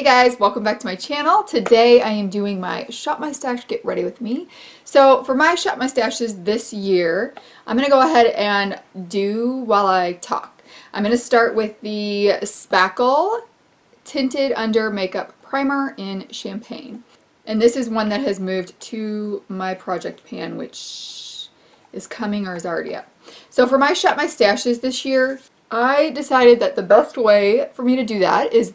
Hey guys, welcome back to my channel. Today I am doing my Shop My Stash Get Ready With Me. So for my Shop My Stashes this year, I'm going to go ahead and do while I talk. I'm going to start with the Spackle Tinted Under Makeup Primer in Champagne. And this is one that has moved to my project pan, which is coming or is already up. So for my Shop My Stashes this year, I decided that the best way for me to do that is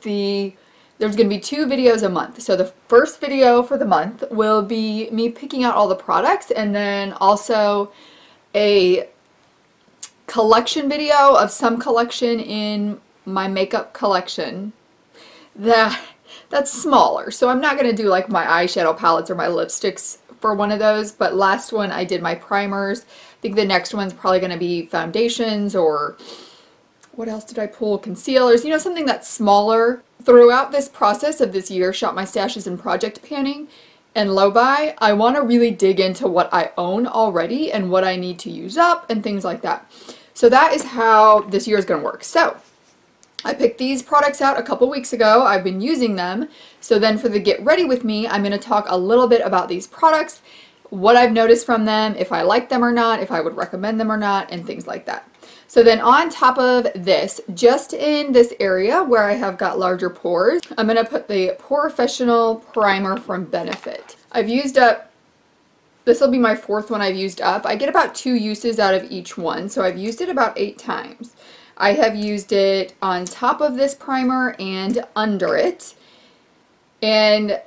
there's going to be 2 videos a month. So the first video for the month will be me picking out all the products, and then also a collection video of some collection in my makeup collection that's smaller. So I'm not going to do like my eyeshadow palettes or my lipsticks for one of those, but last one I did my primers. I think the next one's probably going to be foundations, or what else did I pull? Concealers, you know, something that's smaller. Throughout this process of this year, Shop My Stashes and project panning and low buy, I want to really dig into what I own already and what I need to use up and things like that. So that is how this year is going to work. So I picked these products out a couple weeks ago. I've been using them. So then for the Get Ready With Me, I'm going to talk a little bit about these products, what I've noticed from them, if I like them or not, if I would recommend them or not, and things like that. So then on top of this, just in this area where I have got larger pores, I'm going to put the Professional Primer from Benefit. I've used up, this will be my 4th one I've used up. I get about 2 uses out of each one, so I've used it about 8 times. I have used it on top of this primer and under it. And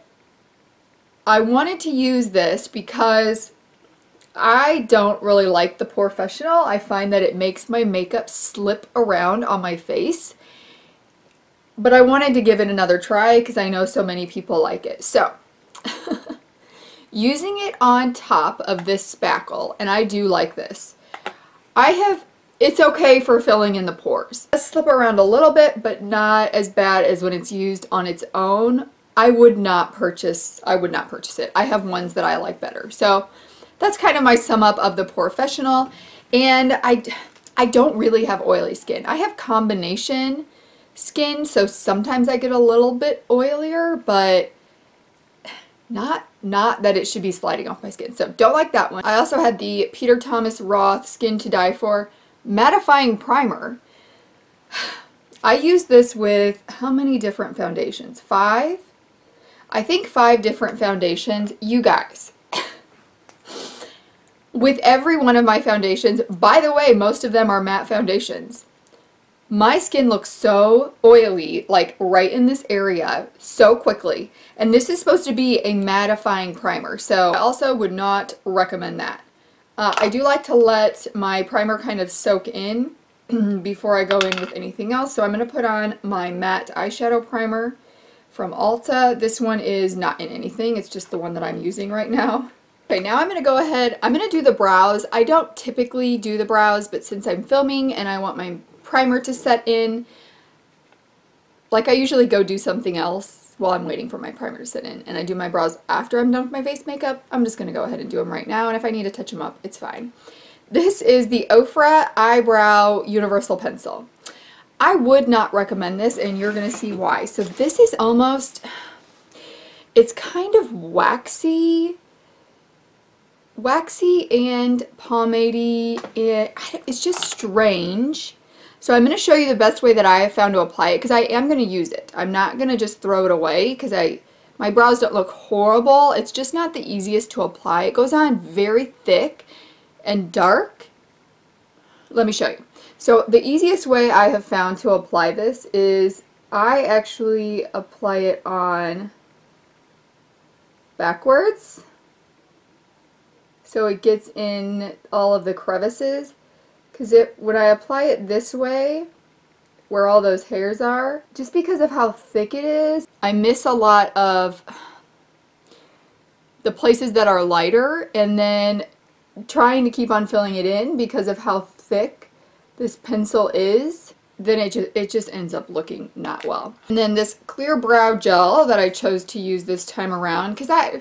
I wanted to use this because I don't really like the Professional. I find that it makes my makeup slip around on my face. But I wanted to give it another try because I know so many people like it. So, using it on top of this spackle, and I do like this. It's okay for filling in the pores. It does slip around a little bit, but not as bad as when it's used on its own. I would not purchase it. I have ones that I like better. So that's kind of my sum up of the Professional. And I don't really have oily skin. I have combination skin, so sometimes I get a little bit oilier, but not that it should be sliding off my skin. So don't like that one. I also had the Peter Thomas Roth Skin to Die For Mattifying Primer. I use this with how many different foundations? 5? I think 5 different foundations. You guys, with every one of my foundations, by the way, most of them are matte foundations, my skin looks so oily, like right in this area, so quickly. And this is supposed to be a mattifying primer, so I also would not recommend that. I do like to let my primer kind of soak in before I go in with anything else. So I'm going to put on my matte eyeshadow primer from Ulta. This one is not in anything, it's just the one that I'm using right now. Okay, now I'm going to go ahead, I'm going to do the brows. I don't typically do the brows, but since I'm filming and I want my primer to set in, like I usually go do something else while I'm waiting for my primer to set in, and I do my brows after I'm done with my face makeup. I'm just going to go ahead and do them right now, and if I need to touch them up, it's fine. This is the Ofra Eyebrow Universal Pencil. I would not recommend this, and you're going to see why. So this is almost, it's kind of waxy and pomadey. It's just strange. So I'm going to show you the best way that I have found to apply it, because I am going to use it. I'm not going to just throw it away because my brows don't look horrible. It's just not the easiest to apply. It goes on very thick and dark. Let me show you. So the easiest way I have found to apply this is I actually apply it on backwards, so it gets in all of the crevices. Because when I apply it this way, where all those hairs are, just because of how thick it is, I miss a lot of the places that are lighter, and then trying to keep on filling it in because of how thick this pencil is, then it just ends up looking not well. And then this clear brow gel that I chose to use this time around, because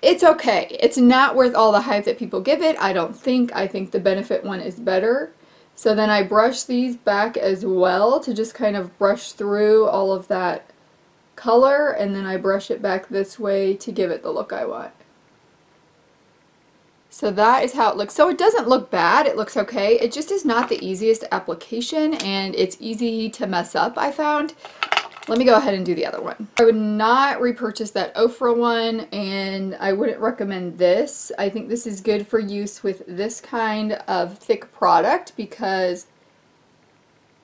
it's okay. It's not worth all the hype that people give it, I don't think. I think the Benefit one is better. So then I brush these back as well to just kind of brush through all of that color, and then I brush it back this way to give it the look I want. So that is how it looks. So it doesn't look bad, it looks okay. It just is not the easiest application, and it's easy to mess up, I found. Let me go ahead and do the other one. I would not repurchase that Ofra one, and I wouldn't recommend this. I think this is good for use with this kind of thick product because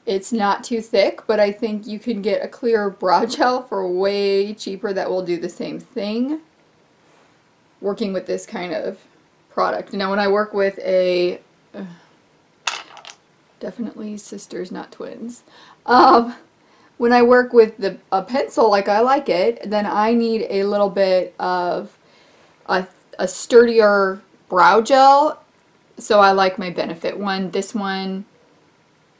it's not too thick, but I think you can get a clear brow gel for way cheaper that will do the same thing working with this kind of product. Now when I work with a, definitely sisters, not twins, when I work with a pencil like I like it, then I need a little bit of a sturdier brow gel, so I like my Benefit one. This one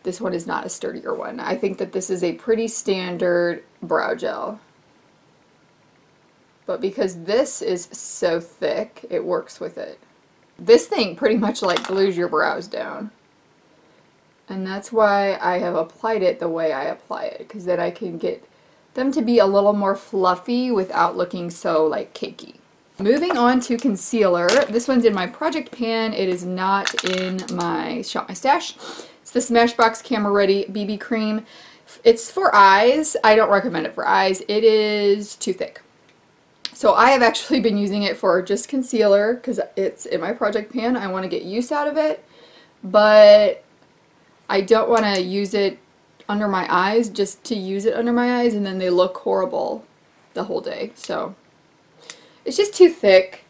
is not a sturdier one. I think that this is a pretty standard brow gel. But because this is so thick, it works with it. This thing pretty much like glues your brows down. And that's why I have applied it the way I apply it, because then I can get them to be a little more fluffy without looking so like cakey. Moving on to concealer. This one's in my project pan. It is not in my Shop My Stash. It's the Smashbox Camera Ready BB Cream. It's for eyes. I don't recommend it for eyes. It is too thick. So I have actually been using it for just concealer because it's in my project pan. I want to get use out of it, but I don't want to use it under my eyes just to use it under my eyes and then they look horrible the whole day. So it's just too thick.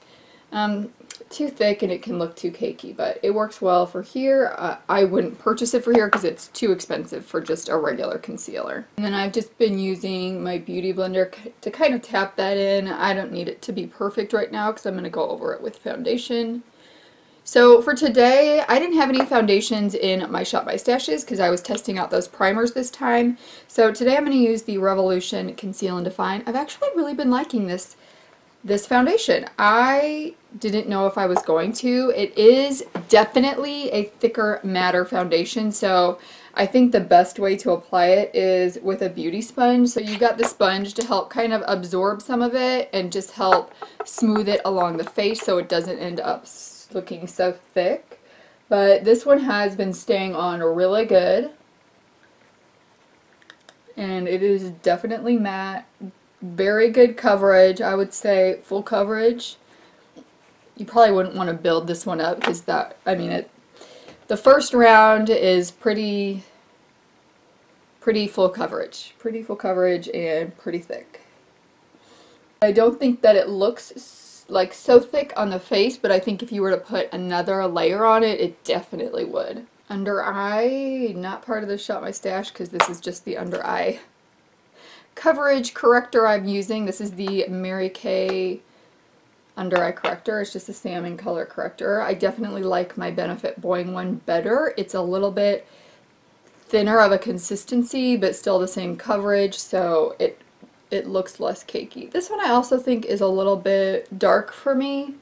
Too thick and it can look too cakey, but it works well for here. I wouldn't purchase it for here because it's too expensive for just a regular concealer. And then I've just been using my Beauty Blender to kind of tap that in. I don't need it to be perfect right now because I'm going to go over it with foundation. So for today, I didn't have any foundations in my Shop My Stashes because I was testing out those primers this time. So today I'm going to use the Revolution Conceal and Define. I've actually really been liking this foundation. I didn't know if I was going to. It is definitely a thicker, matter foundation, so I think the best way to apply it is with a beauty sponge. So you got the sponge to help kind of absorb some of it and just help smooth it along the face so it doesn't end up looking so thick. But this one has been staying on really good, and it is definitely matte. Very good coverage. I would say full coverage. You probably wouldn't want to build this one up because that, I mean, the first round is pretty full coverage. Pretty full coverage and pretty thick. I don't think that it looks like so thick on the face, but I think if you were to put another layer on it, it definitely would. Under eye, not part of the Shop My Stash because this is just the under eye coverage corrector I'm using. This is the Mary Kay under eye corrector. It's just a salmon color corrector. I definitely like my Benefit Boing one better. It's a little bit thinner of a consistency, but still the same coverage, so it looks less cakey. This one I also think is a little bit dark for me.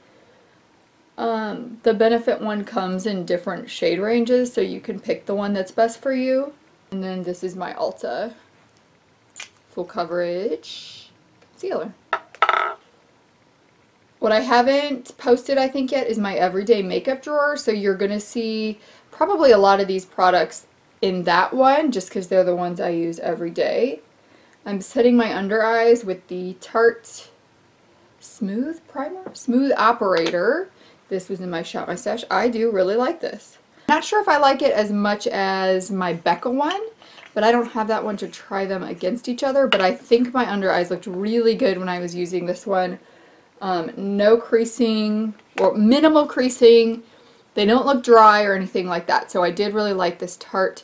The Benefit one comes in different shade ranges, so you can pick the one that's best for you. And then this is my Ulta full coverage concealer. What I haven't posted, I think, yet is my everyday makeup drawer, so you're going to see probably a lot of these products in that one, just because they're the ones I use every day. I'm setting my under eyes with the Tarte Smooth Primer? Smooth Operator. This was in my Shop My Stash. I do really like this. Not sure if I like it as much as my Becca one, but I don't have that one to try them against each other, but I think my under eyes looked really good when I was using this one. No creasing, or minimal creasing. They don't look dry or anything like that, so I did really like this Tarte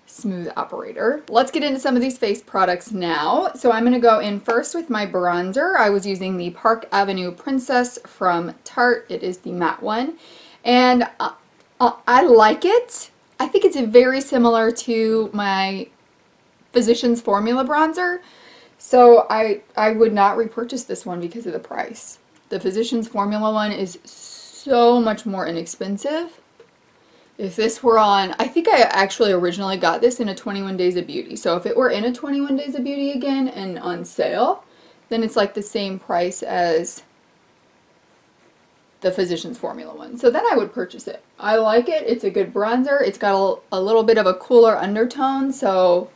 Smooth Operator. Let's get into some of these face products now. So I'm going to go in first with my bronzer. I was using the Park Avenue Princess from Tarte. It is the matte one, and I like it. I think it's very similar to my Physicians Formula bronzer, so I would not repurchase this one because of the price. The Physicians Formula one is so much more inexpensive. If this were on, I think I actually originally got this in a 21 Days of Beauty. So if it were in a 21 Days of Beauty again and on sale, then it's like the same price as the Physicians Formula one. So then I would purchase it. I like it. It's a good bronzer. It's got a little bit of a cooler undertone, so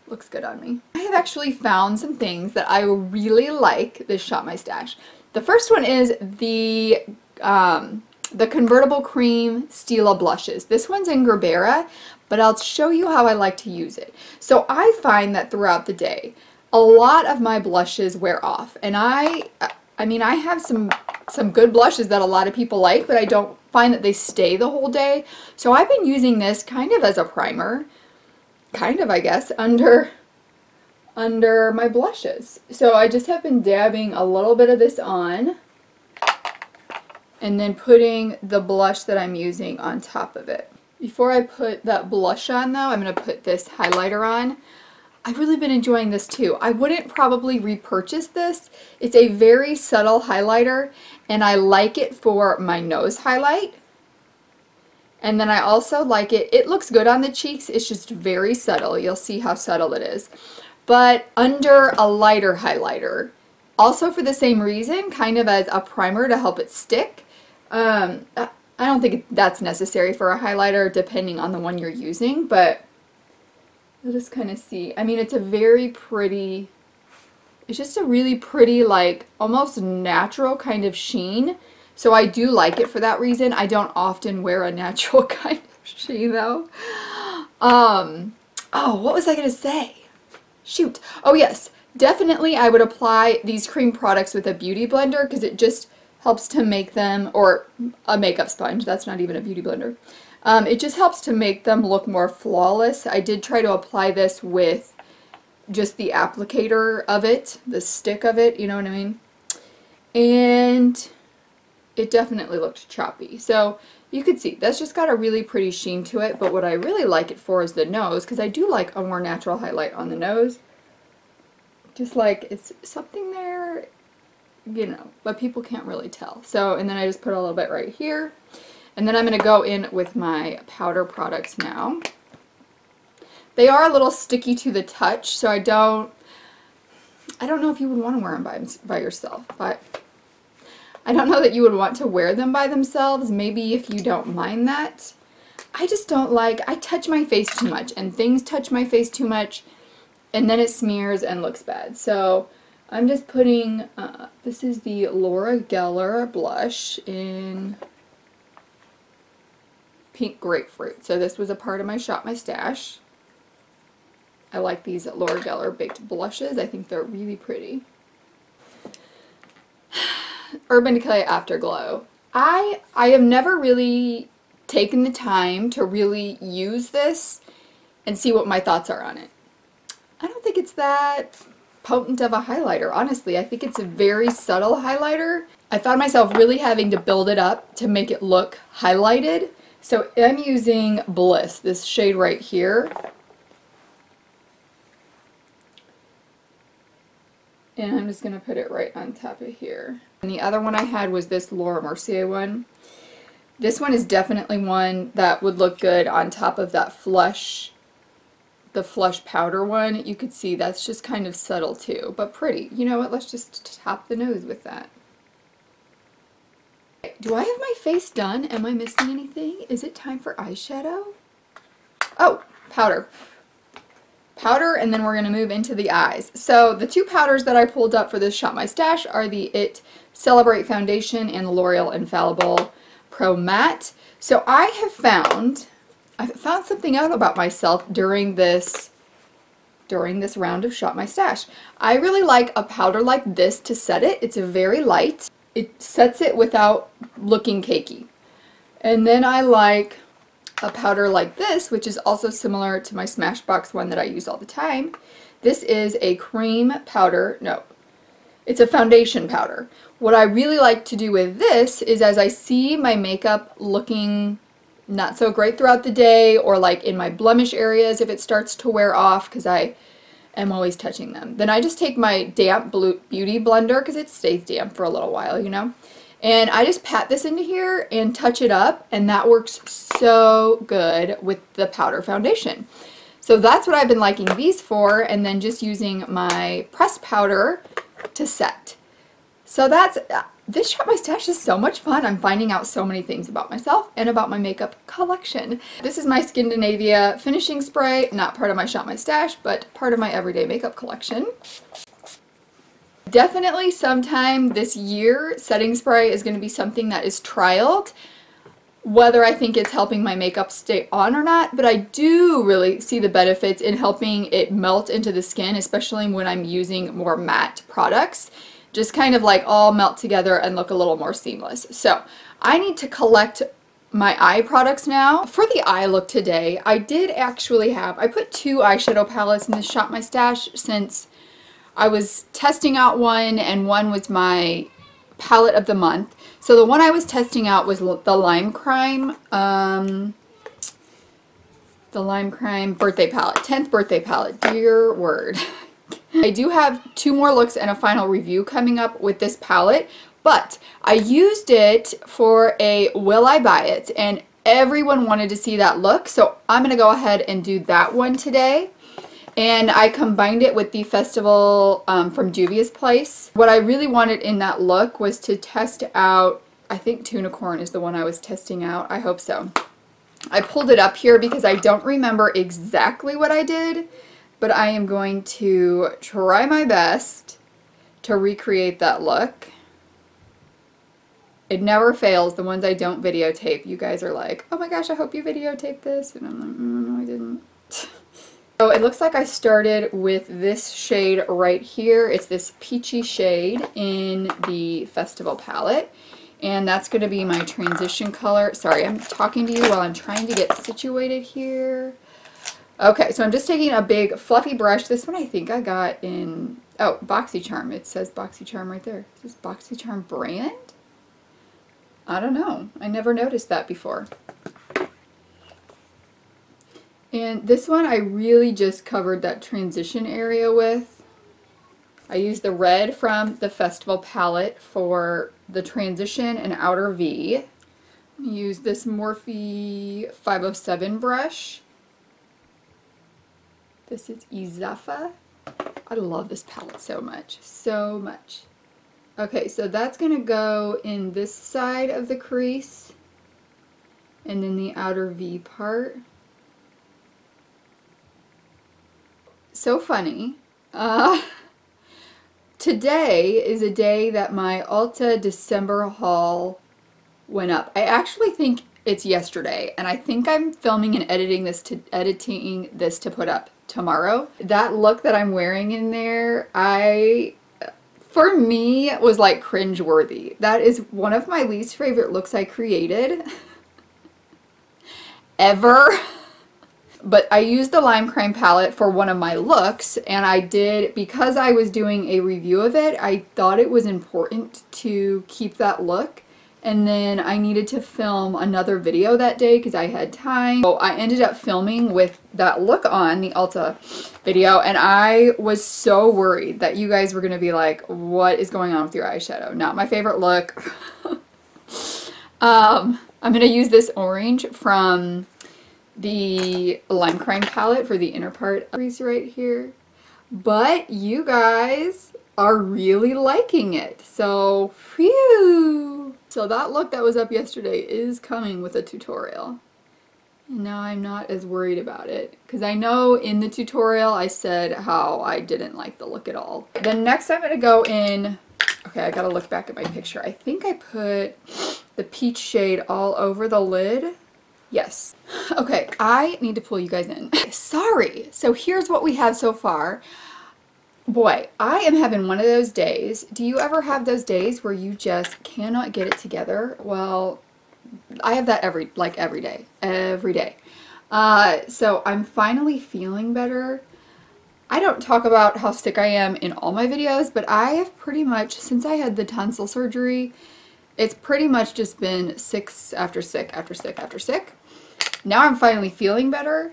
looks good on me. I have actually found some things that I really like this Shop My Stash. The first one is the Convertible Cream Stila blushes. This one's in Gerbera, but I'll show you how I like to use it. So I find that throughout the day, a lot of my blushes wear off, and I mean, I have some good blushes that a lot of people like, but I don't find that they stay the whole day. So I've been using this kind of as a primer, kind of, I guess, under my blushes. So I just have been dabbing a little bit of this on and then putting the blush that I'm using on top of it. Before I put that blush on though, I'm going to put this highlighter on. I've really been enjoying this too. I wouldn't probably repurchase this. It's a very subtle highlighter and I like it for my nose highlight. And then I also like it. It looks good on the cheeks. It's just very subtle. You'll see how subtle it is. But under a lighter highlighter, also for the same reason, kind of as a primer to help it stick. I don't think that's necessary for a highlighter depending on the one you're using, but you'll just kind of see. I mean, it's a very pretty, it's just a really pretty, like almost natural kind of sheen. So I do like it for that reason. I don't often wear a natural kind of sheen though. Oh, what was I going to say? Shoot. Oh yes, definitely I would apply these cream products with a beauty blender because it just helps to make them, or a makeup sponge, that's not even a beauty blender. It just helps to make them look more flawless. I did try to apply this with just the applicator of it, the stick of it, you know what I mean? And it definitely looked choppy. So you could see that's just got a really pretty sheen to it, but what I really like it for is the nose, because I do like a more natural highlight on the nose. Just like it's something there, you know, but people can't really tell. So, and then I just put a little bit right here. And then I'm going to go in with my powder products now. They are a little sticky to the touch, so I don't know if you would want to wear them by yourself, but I don't know that you would want to wear them by themselves. Maybe if you don't mind that. I just don't like, I touch my face too much, and things touch my face too much, and then it smears and looks bad. So I'm just putting, this is the Laura Geller blush in Pink Grapefruit. So this was a part of my Shop My Stash. I like these Laura Geller baked blushes. I think they're really pretty. Urban Decay Afterglow. I have never really taken the time to really use this and see what my thoughts are on it. I don't think it's that potent of a highlighter, honestly. I think it's a very subtle highlighter. I found myself really having to build it up to make it look highlighted. So I'm using Bliss, this shade right here. And I'm just going to put it right on top of here. And the other one I had was this Laura Mercier one. This one is definitely one that would look good on top of that flush, the flush powder one. You could see that's just kind of subtle too, but pretty. You know what, let's just top the nose with that. Do I have my face done? Am I missing anything? Is it time for eyeshadow? Oh, powder. Powder, and then we're going to move into the eyes. So the two powders that I pulled up for this Shop My Stash are the IT Celebrate Foundation and the L'Oreal Infallible Pro Matte. So I found something out about myself during this round of Shop My Stash. I really like a powder like this to set it. It's very light. It sets it without looking cakey. And then I like a powder like this, which is also similar to my Smashbox one that I use all the time. This is a cream powder. No, it's a foundation powder. What I really like to do with this is, as I see my makeup looking not so great throughout the day, or like in my blemish areas if it starts to wear off, because I am always touching them, then I just take my damp beauty blender, because it stays damp for a little while, you know, And I just pat this into here and touch it up, and that works so good with the powder foundation. So that's what I've been liking these for, and then just using my pressed powder to set. So that's, this Shop My Stash is so much fun. I'm finding out so many things about myself and about my makeup collection. This is my Skindinavia finishing spray, not part of my Shop My Stash, but part of my everyday makeup collection. Definitely sometime this year, setting spray is going to be something that is trialed, whether I think it's helping my makeup stay on or not, but I do really see the benefits in helping it melt into the skin, especially when I'm using more matte products. Just kind of like all melt together and look a little more seamless. So I need to collect my eye products now. For the eye look today, I did actually have, I put 2 eyeshadow palettes in the Shop My Stash since I was testing out one, and one was my palette of the month. So the one I was testing out was the Lime Crime birthday palette, 10th birthday palette, dear word. I do have 2 more looks and a final review coming up with this palette, but I used it for a Will I Buy It, and everyone wanted to see that look, so I'm going to go ahead and do that one today. And I combined it with the Festival from Juvia's Place. What I really wanted in that look was to test out, I think Tuna Corn is the one I was testing out. I hope so. I pulled it up here because I don't remember exactly what I did, but I am going to try my best to recreate that look. It never fails. The ones I don't videotape, you guys are like, oh my gosh, I hope you videotaped this. And I'm like, no, I didn't. So it looks like I started with this shade right here. It's this peachy shade in the Festival palette. And that's going to be my transition color. Sorry, I'm talking to you while I'm trying to get situated here. Okay, so I'm just taking a big fluffy brush. This one I think I got in, oh, BoxyCharm. It says BoxyCharm right there. Is this BoxyCharm brand? I don't know. I never noticed that before. And this one I really just covered that transition area with. I used the red from the Festival palette for the transition and outer V. Use this Morphe 507 brush. This is Izafa. I love this palette so much, so much. Okay, so that's going to go in this side of the crease and then the outer V part. So funny. Today is a day that my Ulta December haul went up. I actually think it's yesterday, and I think I'm filming and editing this to put up tomorrow. That look that I'm wearing in there, for me, was like cringe-worthy. That is one of my least favorite looks I created ever. But I used the Lime Crime palette for one of my looks, and I did, because I was doing a review of it, I thought it was important to keep that look. And then I needed to film another video that day because I had time. So I ended up filming with that look on the Ulta video, and I was so worried that you guys were going to be like, what is going on with your eyeshadow? Not my favorite look. I'm going to use this orange from the Lime Crime palette for the inner part crease right here. But you guys are really liking it. So, phew! So that look that was up yesterday is coming with a tutorial. And now I'm not as worried about it. Because I know in the tutorial I said how I didn't like the look at all. Then next I'm going to go in... Okay, I gotta look back at my picture. I think I put the peach shade all over the lid. Yes. Okay, I need to pull you guys in. Sorry. So here's what we have so far. Boy, I am having one of those days. Do you ever have those days where you just cannot get it together? Well, I have that every day. Every day. So I'm finally feeling better. I don't talk about how sick I am in all my videos, but I have pretty much, since I had the tonsil surgery, it's pretty much just been sick after sick after sick after sick. Now I'm finally feeling better,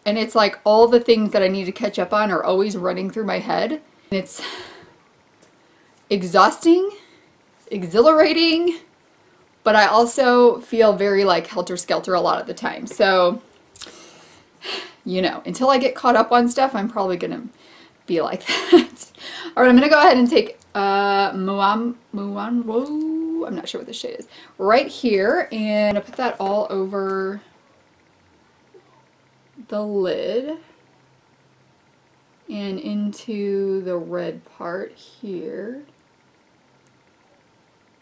and it's like all the things that I need to catch up on are always running through my head. And it's exhausting, exhilarating, but I also feel very like helter-skelter a lot of the time. So, you know, until I get caught up on stuff, I'm probably gonna be like that. All right, I'm gonna go ahead and take I'm not sure what this shade is, right here, and I'm gonna put that all over the lid and into the red part here.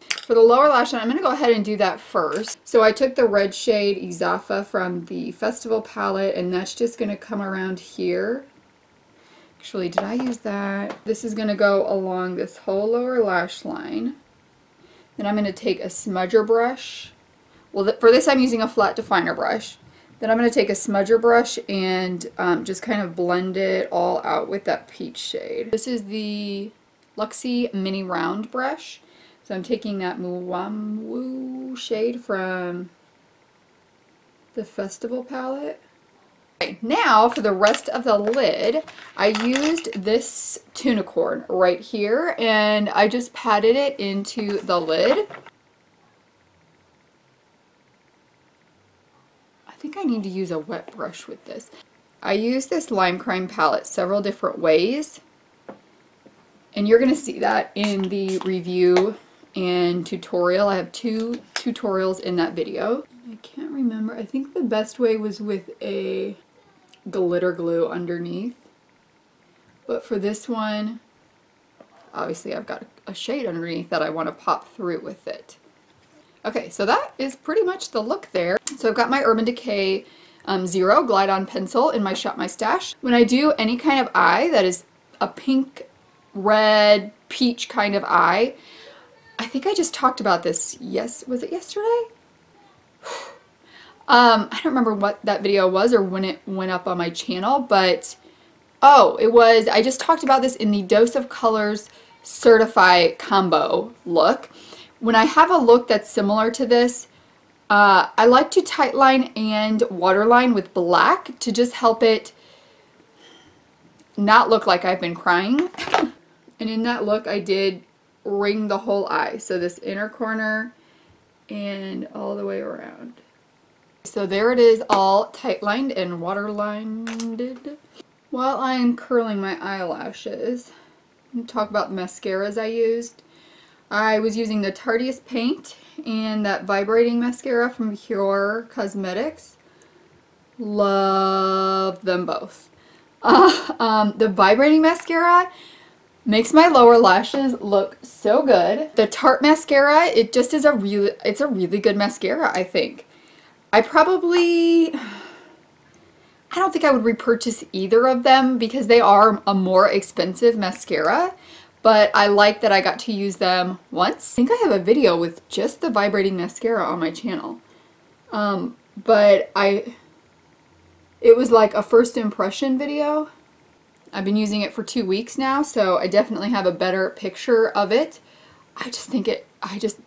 For the lower lash line, I'm going to go ahead and do that first. So I took the red shade Izafa from the Festival palette, and that's just going to come around here. Actually, did I use that? This is going to go along this whole lower lash line. Then I'm going to take a smudger brush. Well, for this I'm using a flat definer brush. Then I'm going to take a smudger brush and just kind of blend it all out with that peach shade. This is the Luxie Mini Round brush. So I'm taking that Muamwoo shade from the Festival palette. Okay, now for the rest of the lid, I used this Tunicorn right here, and I just patted it into the lid. I think I need to use a wet brush with this. I use this Lime Crime palette several different ways, and you're going to see that in the review and tutorial. I have 2 tutorials in that video. I can't remember. I think the best way was with a glitter glue underneath. But for this one, obviously I've got a shade underneath that I want to pop through with it. Okay, so that is pretty much the look there. So I've got my Urban Decay Zero Glide On Pencil in my Shop My Stash. When I do any kind of eye that is a pink, red, peach kind of eye, I think I just talked about this, was it yesterday? I don't remember what that video was or when it went up on my channel, but oh, it was, I just talked about this in the Dose of Colors Certify combo look. When I have a look that's similar to this, I like to tightline and waterline with black to just help it not look like I've been crying. And in that look I did ring the whole eye, so this inner corner and all the way around. So there it is, all tight-lined and waterlined. While I am curling my eyelashes, I'm going to talk about the mascaras I used. I was using the Tarteist Paint and that vibrating mascara from Pure Cosmetics. Love them both. The vibrating mascara makes my lower lashes look so good. The Tarte mascara, it just is it's a really good mascara, I think. I don't think I would repurchase either of them because they are a more expensive mascara, but I like that I got to use them once. I think I have a video with just the vibrating mascara on my channel. But it was like a first impression video. I've been using it for 2 weeks now, so I definitely have a better picture of it. I just think it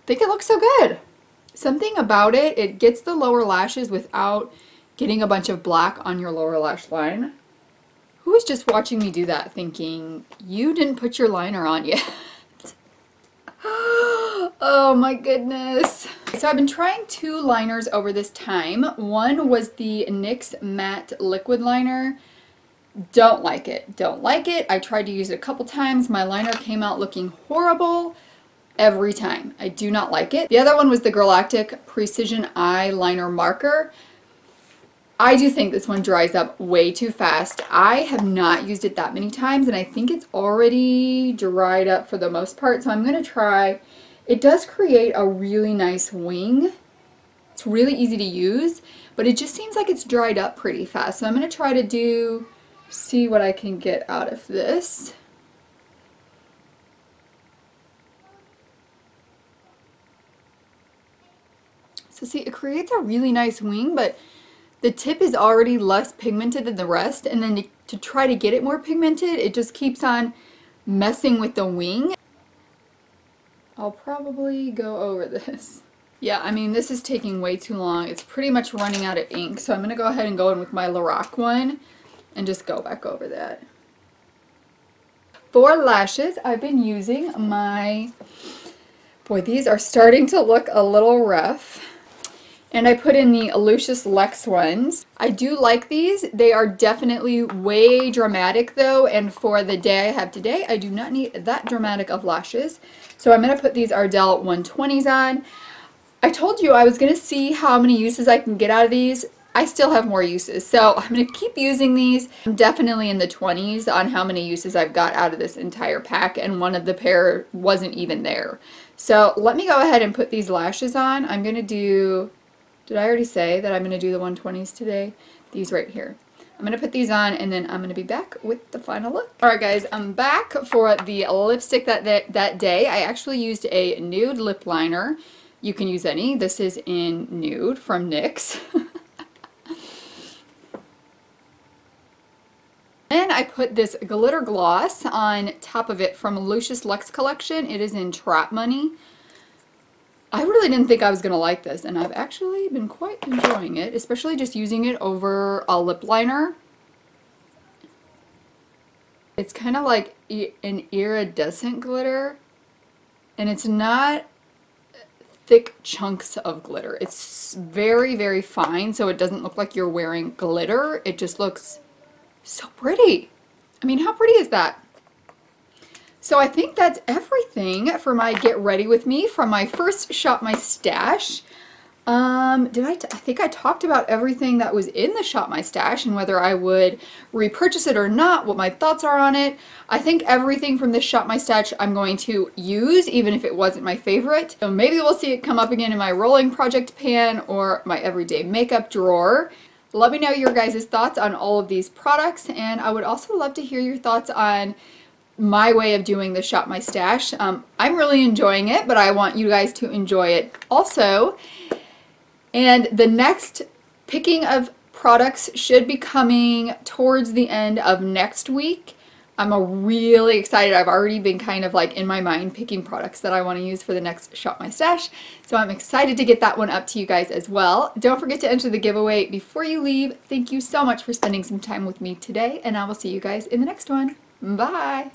looks so good. Something about it, it gets the lower lashes without getting a bunch of black on your lower lash line. Who was just watching me do that thinking, you didn't put your liner on yet? Oh my goodness. So I've been trying 2 liners over this time. One was the NYX Matte Liquid Liner. Don't like it. Don't like it. I tried to use it a couple times. My liner came out looking horrible every time. I do not like it. The other one was the Galactic Precision Eyeliner Marker. I do think this one dries up way too fast. I have not used it that many times, and I think it's already dried up for the most part, so I'm going to try. It does create a really nice wing. It's really easy to use, but it just seems like it's dried up pretty fast. So I'm going to try to see what I can get out of this. So see, it creates a really nice wing, but the tip is already less pigmented than the rest, and then to try to get it more pigmented, it just keeps on messing with the wing. I'll probably go over this. Yeah, I mean, this is taking way too long. It's pretty much running out of ink, so I'm going to go ahead and go in with my Lorac one and just go back over that. For lashes, I've been using my Boy, these are starting to look a little rough. And I put in the Lucius Lex ones. I do like these. They are definitely way dramatic though, and for the day I have today, I do not need that dramatic of lashes. So I'm going to put these Ardell 120s on. I told you I was going to see how many uses I can get out of these. I still have more uses, so I'm going to keep using these. I'm definitely in the 20s on how many uses I've got out of this entire pack, and one of the pair wasn't even there. So let me go ahead and put these lashes on. I'm going to do, did I already say that I'm going to do the 120s today? These right here. I'm going to put these on and then I'm going to be back with the final look. Alright guys, I'm back for the lipstick that day. I actually used a nude lip liner. You can use any. This is in Nude from NYX. Then I put this glitter gloss on top of it from Lucius Lex collection. It is in Trap Money. I really didn't think I was going to like this, and I've actually been quite enjoying it, especially just using it over a lip liner. It's kind of like an iridescent glitter, and it's not thick chunks of glitter. It's very, very fine, so it doesn't look like you're wearing glitter. It just looks so pretty. I mean, how pretty is that? So I think that's everything for my Get Ready With Me from my first Shop My Stash. I think I talked about everything that was in the Shop My Stash and whether I would repurchase it or not, what my thoughts are on it. I think everything from this Shop My Stash I'm going to use, even if it wasn't my favorite. So maybe we'll see it come up again in my rolling project pan or my everyday makeup drawer. Let me know your guys' thoughts on all of these products, and I would also love to hear your thoughts on my way of doing the Shop My Stash. I'm really enjoying it, but I want you guys to enjoy it also. And the next picking of products should be coming towards the end of next week. I'm really excited. I've already been kind of like in my mind picking products that I want to use for the next Shop My Stash. So I'm excited to get that one up to you guys as well. Don't forget to enter the giveaway before you leave. Thank you so much for spending some time with me today, and I will see you guys in the next one. Bye!